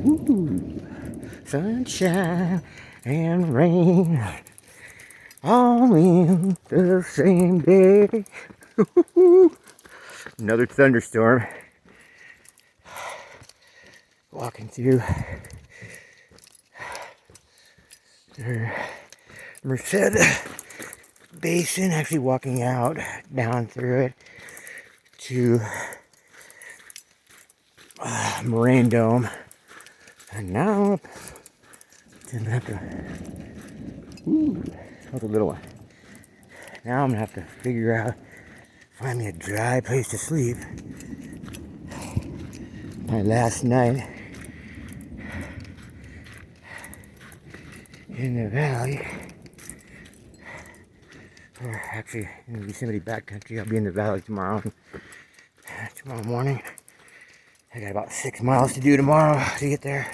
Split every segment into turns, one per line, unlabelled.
Ooh, sunshine and rain all in the same day. Another thunderstorm. Walking through Merced Basin, actually walking out down through it to Moraine Dome, and now I'm gonna have to. Ooh, that was a little one. Now I'm gonna have to figure out, find me a dry place to sleep. My last night in the valley, or actually in the Yosemite backcountry. I'll be in the valley tomorrow morning. I got about 6 miles to do tomorrow to get there.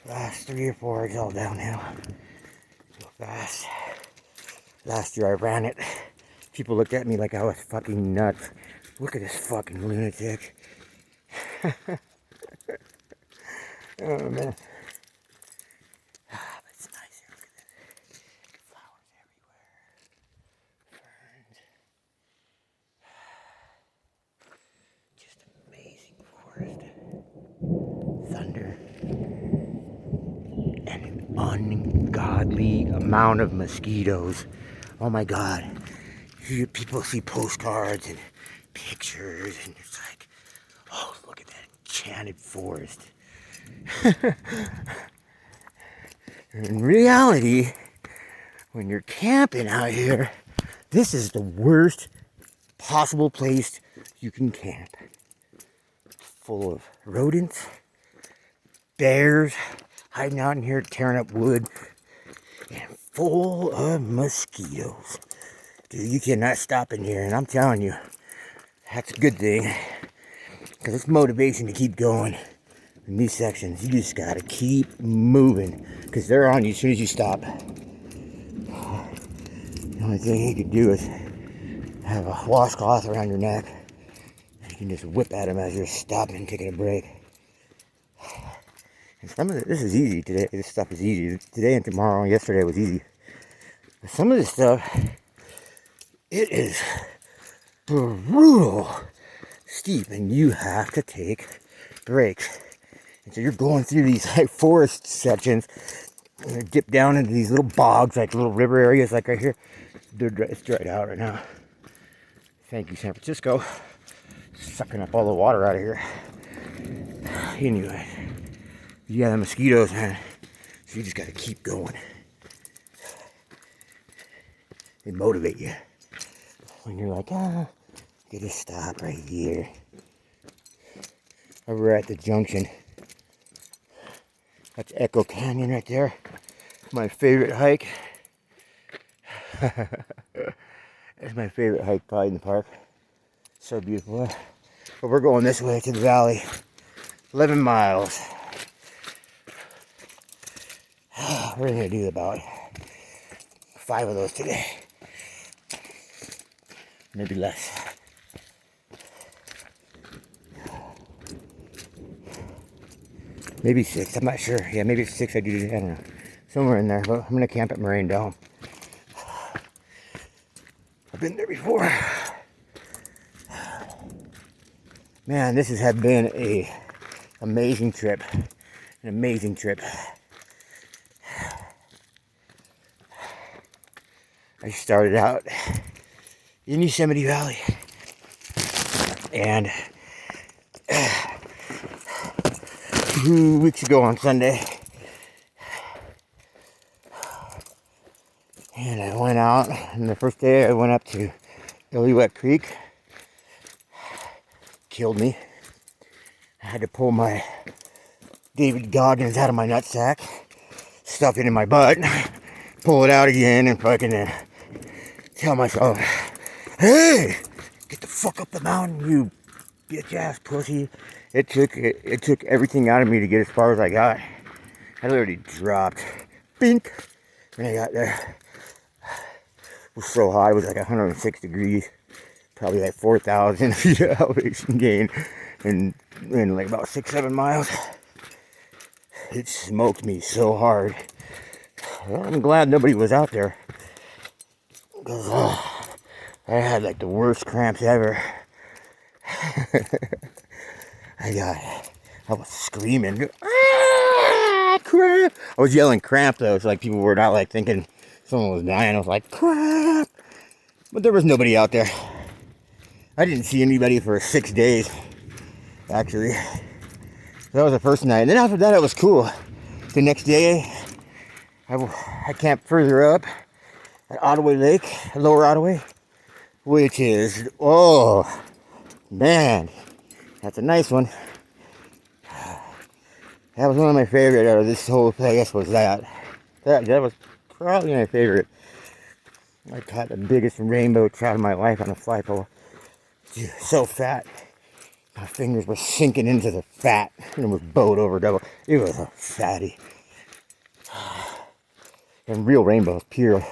Last 3 or 4 is all downhill. So fast. Last year I ran it. People looked at me like I was fucking nuts. Look at this fucking lunatic. Oh man. But it's nice here. Look at that. Flowers everywhere. Ferns. Just amazing forest. Thunder. And an ungodly amount of mosquitoes. Oh my god. People see postcards and pictures and it's like, oh, look at that enchanted forest. In reality, when you're camping out here, this is the worst possible place you can camp. Full of rodents, bears hiding out in here tearing up wood, and full of mosquitoes. Dude, you cannot stop in here, and I'm telling you, that's a good thing, because it's motivation to keep going. In these sections, you just gotta keep moving, because they're on you as soon as you stop. The only thing you could do is have a washcloth around your neck. You can just whip at them as you're stopping, taking a break. And some of this is easy today. This stuff is easy. Today and tomorrow and yesterday was easy. But some of this stuff, it is brutal steep, and you have to take breaks. And so you're going through these like forest sections, and you dip down into these little bogs, like little river areas, like right here. It's dried out right now. Thank you, San Francisco, sucking up all the water out of here. Anyway, yeah, the mosquitoes, man. So you just got to keep going. They motivate you when you're like, you just stop right here. Over at the junction. That's Echo Canyon right there. My favorite hike. It's my favorite hike probably in the park. So beautiful. But we're going this way to the valley. 11 miles. We're going to do about 5 of those today. Maybe less. Maybe 6, I'm not sure. Yeah, maybe it's 6 I do today, I don't know. Somewhere in there, but I'm gonna camp at Moraine Dome. I've been there before. Man, this has been a amazing trip. An amazing trip. I started out in Yosemite Valley. And 2 weeks ago on Sunday, and I went out, and the first day I went up to Illiwet Creek. Killed me. I had to pull my David Goggins out of my nutsack, stuff it in my butt, pull it out again, and fucking tell myself, hey, get the fuck up the mountain, you bitch ass pussy. It took everything out of me to get as far as I got. I literally dropped. Bink! When I got there. It was so hot, it was like 106 degrees. Probably like 4,000 feet of elevation gain in like about 6-7 miles. It smoked me so hard. Well, I'm glad nobody was out there. Because I had like the worst cramps ever. I was screaming. Ah, cramp! I was yelling cramp though, so like people were not like thinking someone was dying. I was like, cramp! But there was nobody out there. I didn't see anybody for 6 days, actually. So that was the first night. And then after that, it was cool. The next day, I camped further up at Ottaway Lake, Lower Ottaway, which is, oh, man, that's a nice one. That was one of my favorite out of this whole place, was that. That was probably my favorite. I caught the biggest rainbow trout of my life on a fly pole. Dude, so fat. My fingers were sinking into the fat. It was bowed over double. It was a fatty. And real rainbows, pure.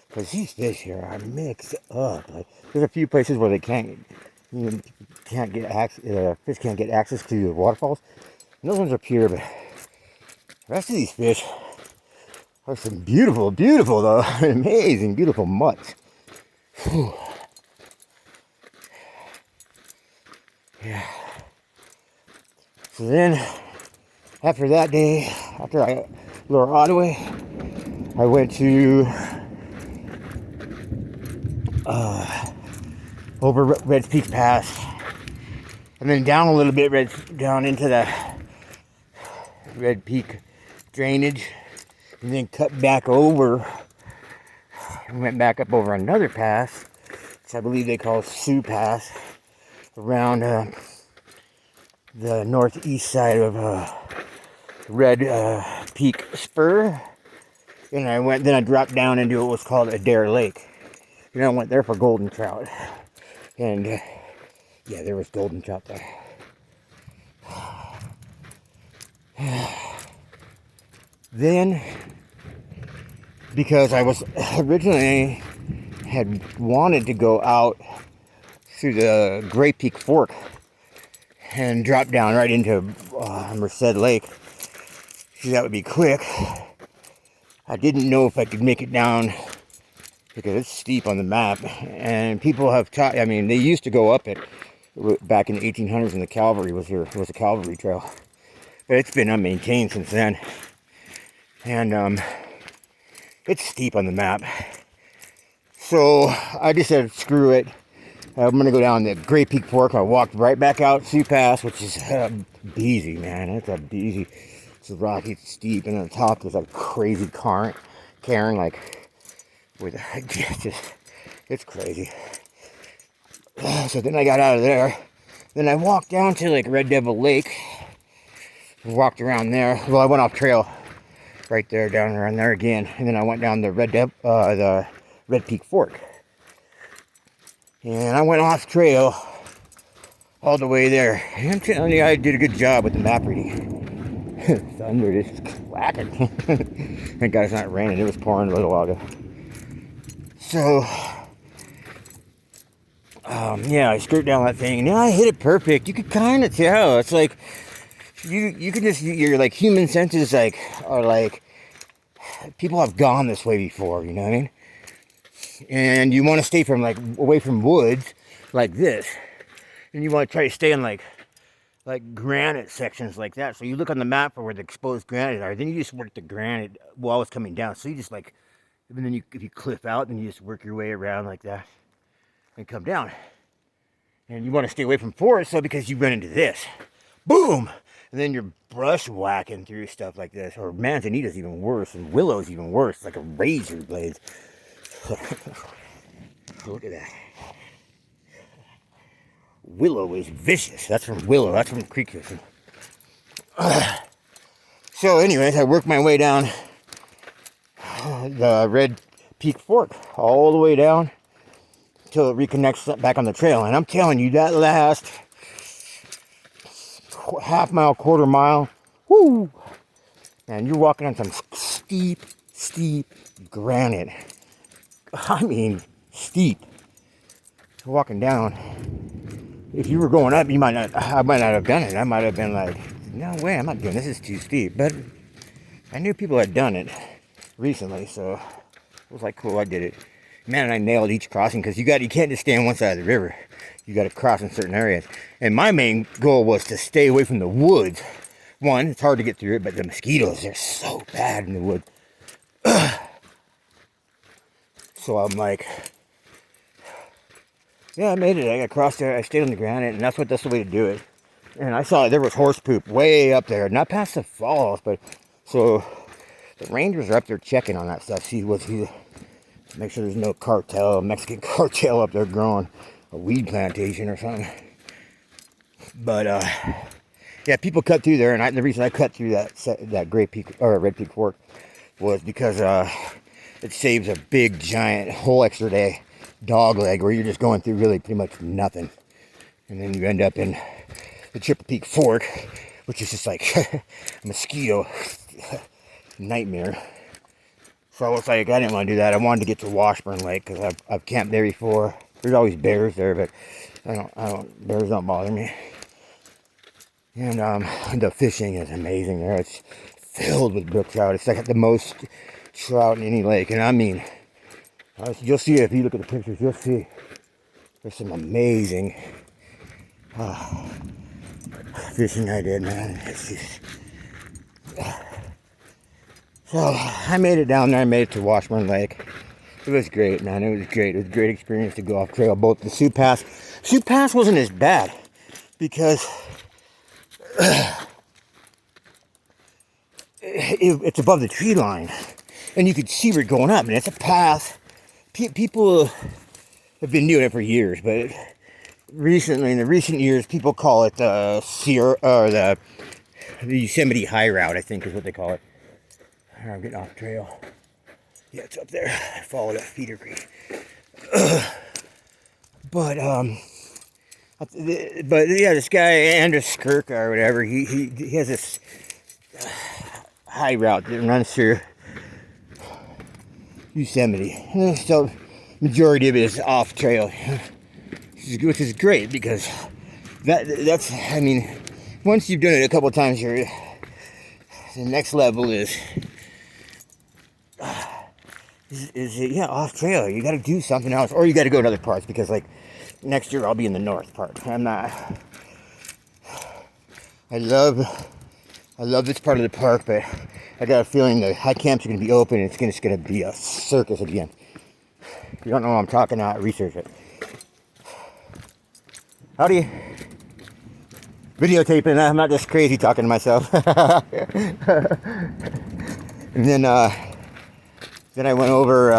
Because these fish here are mixed up. Like, there's a few places where they can't get access. Fish can't get access to the waterfalls. And those ones are pure, but the rest of these fish are some beautiful, beautiful though, amazing, beautiful mutts. Whew. Yeah. So then, after that day, after I Lower Ottaway, I went to over Red's Peak Pass, and then down a little bit, down into the Red Peak drainage, and then cut back over and went back up over another pass, which I believe they call Sioux Pass, around the northeast side of Red Peak Spur. And then I dropped down into what was called Adair Lake. And I went there for golden trout. And yeah, there was golden trout there. Then, because I was originally had wanted to go out through the Great Peak Fork and drop down right into Merced Lake, so that would be quick. I didn't know if I could make it down because it's steep on the map, and people have taught. I mean, they used to go up it back in the 1800s, and the cavalry was a cavalry trail, but it's been unmaintained since then, and it's steep on the map. So I just said, screw it. I'm gonna go down the Great Peak Fork. I walked right back out Sioux Pass, which is easy, man. It's a easy. It's rocky, it's steep, and on the top there's like crazy current, like with it's crazy. So then I got out of there. Then I walked down to like Red Devil Lake. Walked around there. Well, I went off trail right there, down around there again, and then I went down the Red Peak Fork. And I went off trail all the way there. And I'm telling you, I did a good job with the map reading. Thunder just clacking. Thank God it's not raining. It was pouring a little while ago. So, yeah, I skirt down that thing, and I hit it perfect. You could kind of tell. It's like you can just, your like human senses are like, people have gone this way before. You know what I mean? And you want to stay from away from woods like this, and you want to try to stay in like granite sections like that. So you look on the map for where the exposed granite are, then you just work the granite while it's coming down. So you just and then if you cliff out, then you just work your way around like that and come down. And you want to stay away from forest, so because you run into this, boom, and then you're brush whacking through stuff like this. Or manzanita's even worse, and willow's even worse. It's like a razor blade. Look at that. Willow is vicious. That's from willow. That's from creek fishing. So anyways, I worked my way down the Red Peak Fork all the way down until it reconnects back on the trail. And I'm telling you, that last half mile, quarter mile, whoo, and you're walking on some steep granite. I mean, steep. You're walking down. If you were going up, I might not have done it. I might have been like no way, I'm not doing this. This is too steep. But I knew people had done it recently, so it was like, cool, I did it. Man, and I nailed each crossing because you can't just stay on one side of the river. You got to cross in certain areas. And my main goal was to stay away from the woods. One, it's hard to get through it, but the mosquitoes, they're so bad in the woods. So I'm like, yeah, I made it. I got across there. I stayed on the ground, and that's the way to do it. And I saw there was horse poop way up there, not past the falls, but so the rangers are up there checking on that stuff. Make sure there's no Mexican cartel up there growing a weed plantation or something. But yeah, people cut through there, and the reason I cut through that Red Peak Fork was because it saves a big giant whole extra day dog leg where you're just going through really pretty much nothing, and then you end up in the Triple Peak Fork, which is just like a mosquito nightmare. So I was like, I didn't want to do that. I wanted to get to Washburn Lake because I've camped there before. There's always bears there, but bears don't bother me. And the fishing is amazing there. It's filled with brook trout. It's like the most trout in any lake, and I mean, you'll see it if you look at the pictures. You'll see there's some amazing fishing I did, man. It's just, so I made it down there. I made it to Washburn Lake. It was great, man. It was great. It was a great experience to go off trail. Both the Sioux Pass. Sioux Pass wasn't as bad because it's above the tree line, and you could see where it's going up, and it's a path. People have been doing it for years, but in the recent years, people call it the Yosemite High Route, I think is what they call it. I'm getting off trail. Yeah, it's up there. I followed that feeder creek. But yeah, this guy Andrew Skirka or whatever, he has this high route that runs through Yosemite. And so majority of it is off trail, which is great because that's I mean, once you've done it a couple times, the next level is off trail. You got to do something else, or you got to go to other parts because like next year I'll be in the north part. I love this part of the park, but I got a feeling the high camps are going to be open and it's just going to be a circus again. If you don't know what I'm talking about, research it. Howdy. Videotaping, I'm not just crazy talking to myself. And then I went over,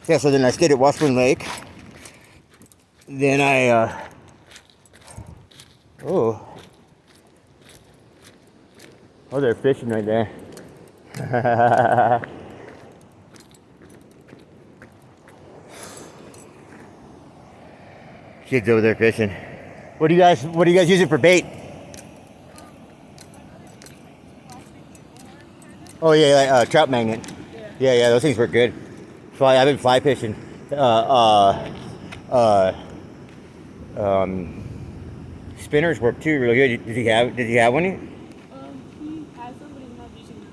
so then I stayed at Washburn Lake. Then oh, they're fishing right there. Kids over there fishing. What do you guys use it for bait? Oh yeah, like, trout magnet. Yeah, those things work good. I've been fly fishing. Spinners work too, really good. Did he have one?
He has them, but he's not using them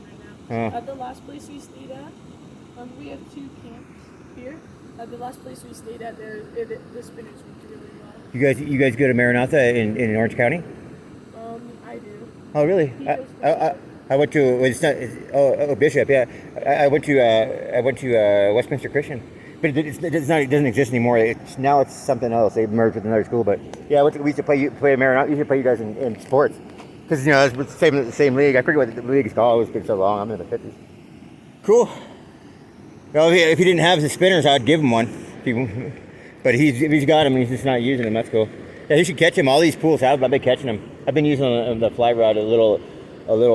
right now. At the last place we stayed at, we have 2 camps here. At the last place we stayed at, the spinners worked really well.
You guys go to Maranatha in Orange County?
I do.
Oh really? I went to Bishop. Yeah, I went to Westminster Christian, but it doesn't exist anymore. Now it's something else. They merged with another school, but yeah, we used to play Maranatha. We used to play you guys in sports because it's the same league. I forget what the league's called. It's been so long. I'm in the 50s. Cool. Well, if he didn't have the spinners, I'd give him one. But if he's got them and he's just not using them, that's cool. Yeah, he should catch him. All these pools have. I've been catching them. I've been using on the fly rod a little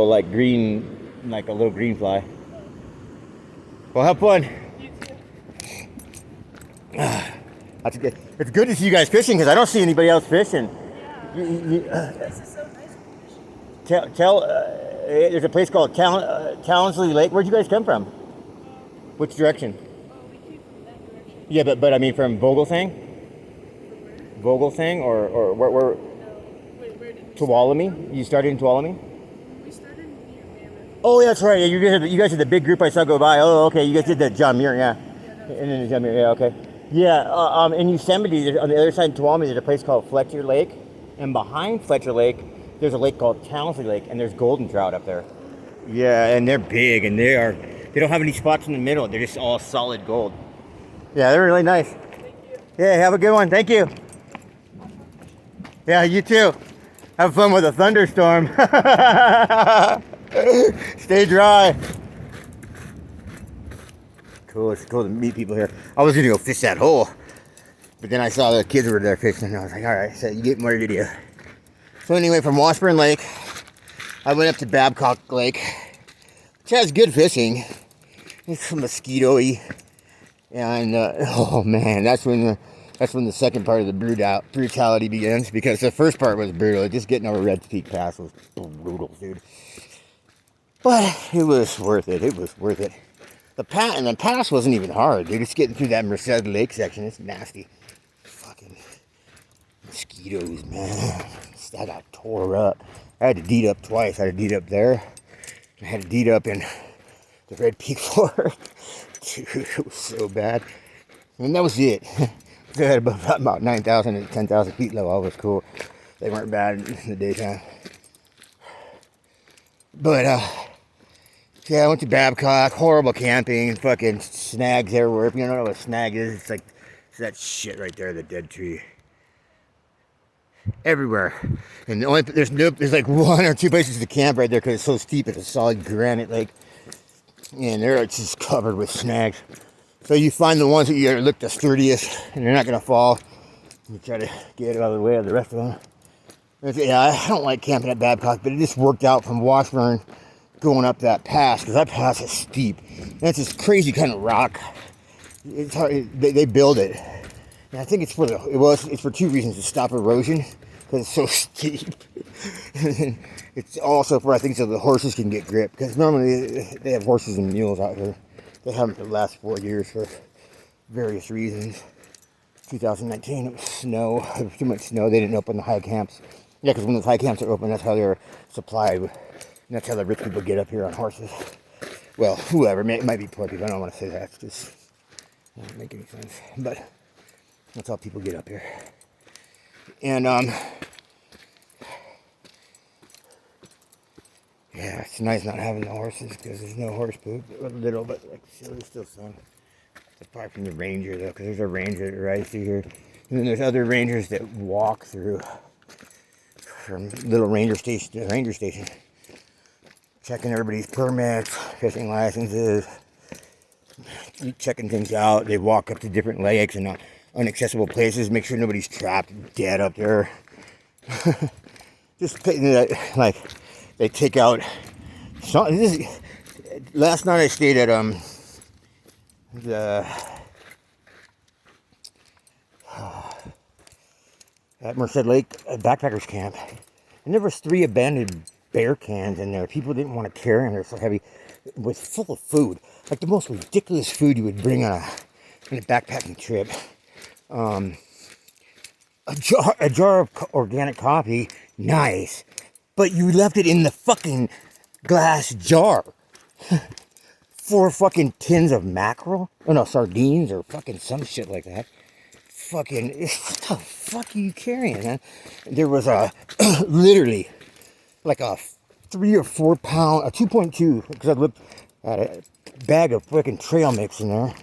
like green, like a little green fly. Well, have fun.
You too.
That's good. It's good to see you guys fishing because I don't see anybody else fishing.
Yeah. This is so nice.
There's a place called Townsley Lake. Where'd you guys come from? Which direction?
We came from that direction.
Yeah, but I mean from Vogelsang?
From where?
Vogelsang or where?
No. Wait, where did we
Tuolumne? You started in Tuolumne?
We started near Mammoth.
Oh, yeah, that's right. Yeah, you guys are the big group I saw go by. Oh, okay. You guys did the John Muir, yeah.
Yeah, that was
And then the John Muir, yeah, okay. Yeah, in Yosemite, on the other side of Tuolumne, there's a place called Fletcher Lake. And behind Fletcher Lake, there's a lake called Townsley Lake, and there's golden trout up there. Yeah, and they're big, and they don't have any spots in the middle. They're just all solid gold. Yeah, they're really nice.
Thank you.
Yeah, have a good one. Thank you. Yeah, you too. Have fun with a thunderstorm. Stay dry. Cool. It's cool to meet people here. I was gonna go fish that hole, but then I saw the kids were there fishing, and I was like, all right, so you get more video. So anyway, from Washburn Lake, I went up to Babcock Lake, which has good fishing. It's mosquito-y, and oh man, that's when the second part of the brutality begins, because the first part was brutal. Just getting over Red Peak Pass was brutal, dude. But it was worth it. It was worth it. The pass wasn't even hard, dude. It's getting through that Merced Lake section. It's nasty. Fucking mosquitoes, man. I got tore up. I had to deed up twice. I had to deed up there. I had to deed up in the Red Peak Forest. Dude, it was so bad. And that was it. They had about 9,000 to 10,000 feet low. All was cool. They weren't bad in the daytime. But, yeah, I went to Babcock. Horrible camping. Fucking snags everywhere. If you don't know what a snag is, it's like it's that shit right there, the dead tree. Everywhere. And there's like one or two places to camp right there because it's so steep. It's a solid granite lake. And it's just covered with snags. So you find the ones that you look the sturdiest and they're not going to fall. You try to get out of the way of the rest of them. Yeah, I don't like camping at Babcock, but it just worked out from Washburn going up that pass, because that pass is steep. And it's this crazy kind of rock. It's hard. They build it. And I think it's for two reasons: to stop erosion, because it's so steep. And it's also for, I think, so the horses can get grip, because normally they have horses and mules out here. They haven't for the last 4 years for various reasons. 2019, it was snow. There was too much snow. They didn't open the high camps. Yeah, because when those high camps are open, that's how they're supplied. And that's how the rich people get up here on horses. Well, whoever. It might be poor people. I don't want to say that. It's just, it doesn't make any sense. But that's how people get up here. And, yeah, it's nice not having the horses because there's no horse poop. A little, but like, there's still some. Apart from the ranger, though, because there's a ranger that rides through here. And then there's other rangers that walk through from little ranger station to ranger station. Checking everybody's permits, fishing licenses, checking things out. They walk up to different lakes and inaccessible places, make sure nobody's trapped dead up there. Just like they take out. Last night I stayed at at Merced Lake backpackers camp, and there was 3 abandoned bear cans in there. People didn't want to carry them. They're so heavy. It was full of food, like the most ridiculous food you would bring on a backpacking trip. A jar of organic coffee, nice, but you left it in the fucking glass jar. 4 fucking tins of mackerel, sardines, or fucking some shit like that. Fucking, what the fuck are you carrying, man? There was literally, like a 3 or 4 pound, a 2.2, because I looked at a bag of fucking trail mix in there.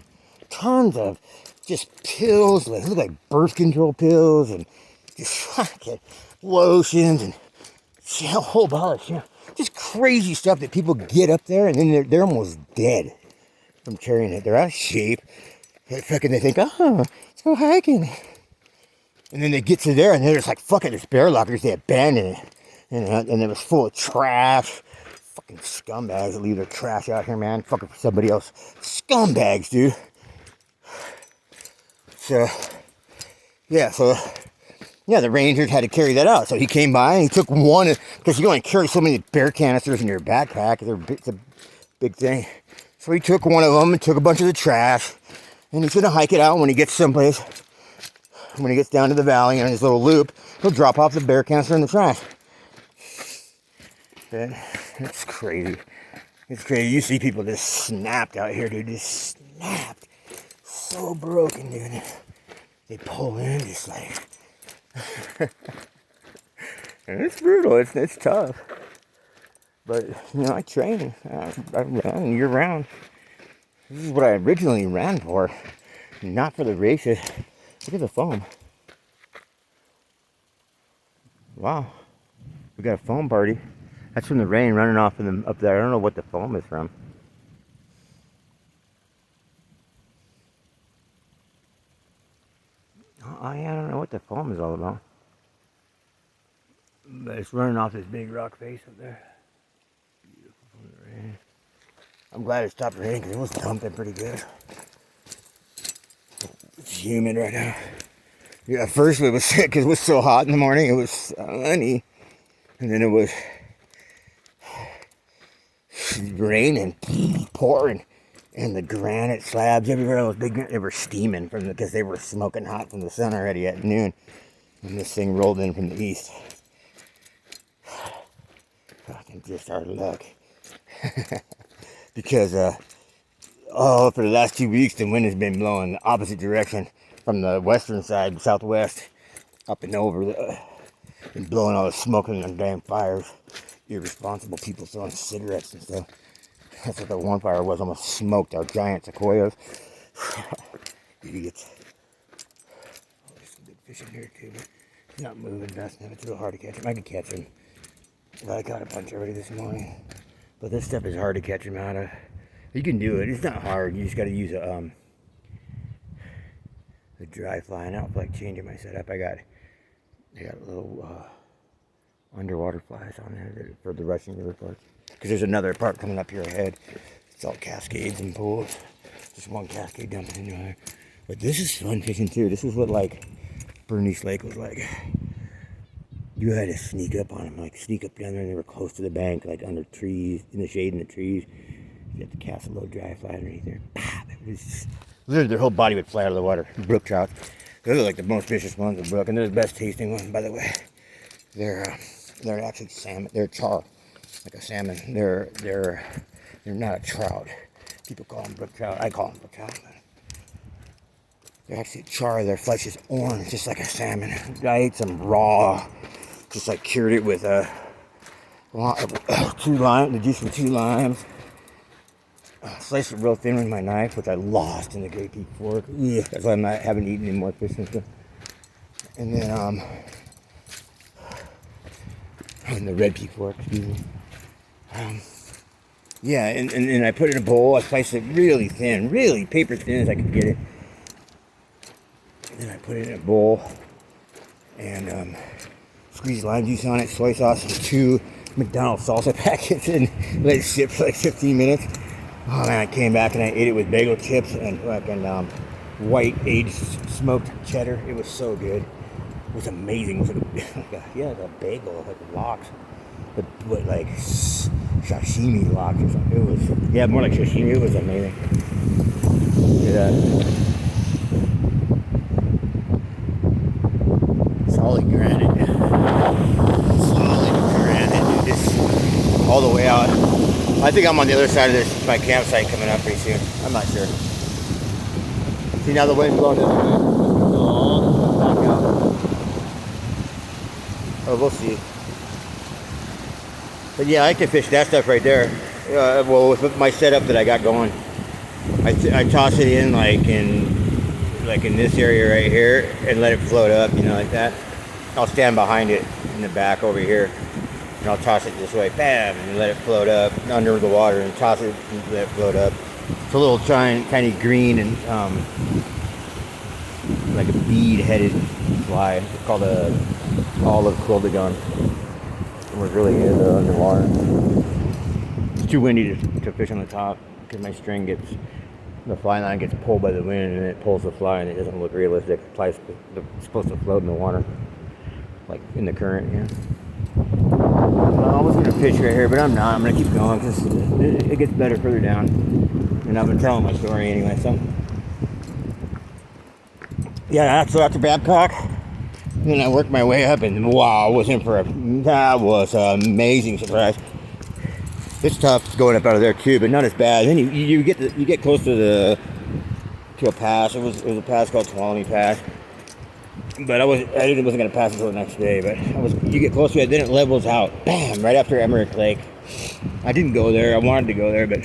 Tons of just pills, like, look like birth control pills, and just fucking lotions, and a whole bottle of shit. Just crazy stuff that people get up there, and then they're almost dead from carrying it. They're out of shape. They think, oh, let's go hiking. And then they get to there, and they're just like, fuck it, there's bear lockers. They abandon it. And it was full of trash. Fucking scumbags that leave their trash out here, man. Fucking for somebody else. Scumbags, dude. So, yeah, the rangers had to carry that out. So he came by and he took one, because you only carry so many bear canisters in your backpack. It's a big thing. So he took one of them and took a bunch of the trash. And he's going to hike it out when he gets someplace. When he gets down to the valley on his little loop, he'll drop off the bear canister in the trash. it. It's crazy. It's crazy. You see people just snapped out here, dude. Just snapped. So broken, dude. They pull in just like... and it's brutal. It's tough. But, you know, I train. I run year round. This is what I originally ran for. Not for the races. Look at the foam. Wow. We got a foam party. That's from the rain running off in up there. I don't know what the foam is from. I don't know what the foam is all about. But it's running off this big rock face up there. Beautiful from the rain. I'm glad it stopped raining because it was dumping pretty good. It's humid right now. Yeah, at first it was sick because it was so hot in the morning. It was sunny. And then it was raining, pouring. And the granite slabs everywhere, those big, they were steaming from because they were smoking hot from the sun already at noon. And this thing rolled in from the east. Fucking just our luck. Because, for the last 2 weeks, the wind has been blowing the opposite direction from the western side, southwest, up and over, and blowing all the smoke in the damn fires. Irresponsible people throwing cigarettes and stuff. That's what the one fire was, almost smoked our giant sequoias. Idiots. Oh, there's some big fish in here too, but it's not moving fast enough. It's real hard to catch them. I could catch them. Well, I caught a bunch already this morning. But this stuff is hard to catch them out of. You can do it. It's not hard. You just got to use a dry fly. And I don't feel like changing my setup. I got little underwater flies on there for the Russian River Park. Because there's another park coming up here ahead. It's all cascades and pools. Just one cascade dumping into there. But this is fun fishing too. This is what like Bernice Lake was like. You had to sneak up on them, like sneak up down there, and they were close to the bank, like under trees, in the shade in the trees. You had to cast a little dry fly underneath there. Literally, their whole body would fly out of the water. Brook trout. Those are like the most vicious ones in the brook, and they're the best tasting ones, by the way. They're actually salmon. They're char, like a salmon. They're not a trout. People call them brook trout. I call them brook trout. They're actually char. Their flesh is orange, just like a salmon. I ate some raw. Just like cured it with 2 limes, the juice from 2 limes. Sliced it real thin with my knife, which I lost in the Great Peak Fork. Ugh, that's why I haven't eaten any more fish since then. And then, in the Red Peak Fork, excuse me. Yeah, and I put it in a bowl. I sliced it really thin, really paper thin as I could get it. And then I put it in a bowl and squeeze lime juice on it, soy sauce, and 2 McDonald's salsa packets, and let it sit for like 15 minutes. Oh man, I came back and I ate it with bagel chips and fucking white aged smoked cheddar. It was so good. It was amazing. It was like a bagel, like lox, but like sashimi lox or something. It was, more like sashimi. It was amazing. Look at that. Solid granite. Solid granite, dude. This all the way out. I think I'm on the other side of my campsite coming up pretty soon. I'm not sure. See, now the wind's blowing this way. Oh, back out. Oh, we'll see. But yeah, I can fish that stuff right there. Well, with my setup that I got going, I toss it in like in this area right here and let it float up, like that. I'll stand behind it in the back over here. And I'll toss it this way, bam, and let it float up under the water and toss it and let it float up. It's a little tiny green and like a bead-headed fly. It's called a olive quildagon. It was really good underwater. It's too windy to fish on the top because my the fly line gets pulled by the wind and it pulls the fly and it doesn't look realistic. The fly's supposed to float in the water, like in the current here. I was going to fish right here, but I'm not. I'm going to keep going because it gets better further down. And I've been telling my story anyway, so. Yeah, so after Babcock, then I worked my way up and wow, that was an amazing surprise. It's tough going up out of there too, but not as bad. Then you get close to a pass. It was a pass called Tuolumne Pass, but I wasn't gonna pass until the next day. But you get close to it, then it levels out, bam, right after Emmerich Lake. I didn't go there. I wanted to go there, but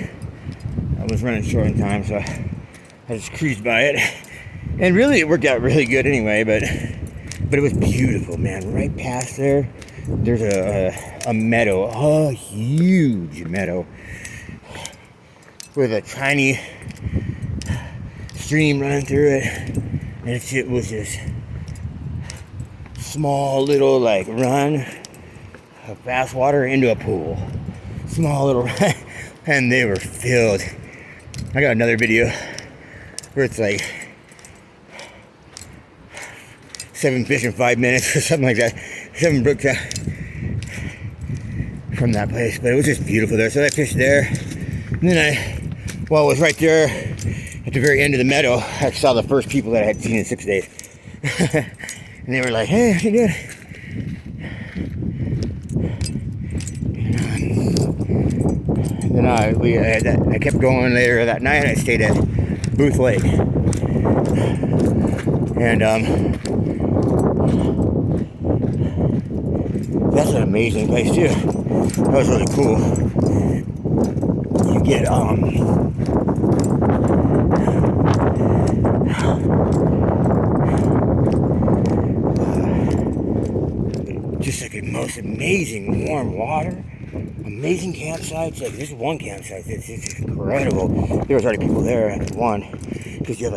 I was running short on time, so I just cruised by it. And really, it worked out really good anyway. But it was beautiful, man. Right past there, there's a meadow, a huge meadow with a tiny stream running through it, and it was just small little like run of fast water into a pool. Small little run, and they were filled. I got another video where it's like 7 fish in 5 minutes or something like that. 7 brooks from that place, but it was just beautiful there. So I fished there, and then it was right there at the very end of the meadow. I saw the first people that I had seen in 6 days. And they were like, "Hey, how you doing?" And then I kept going later that night. I stayed at Booth Lake. And that's an amazing place too. That was really cool. You get just like the most amazing warm water, amazing campsites. Like this one campsite, it's incredible. There was already people there at one, because you have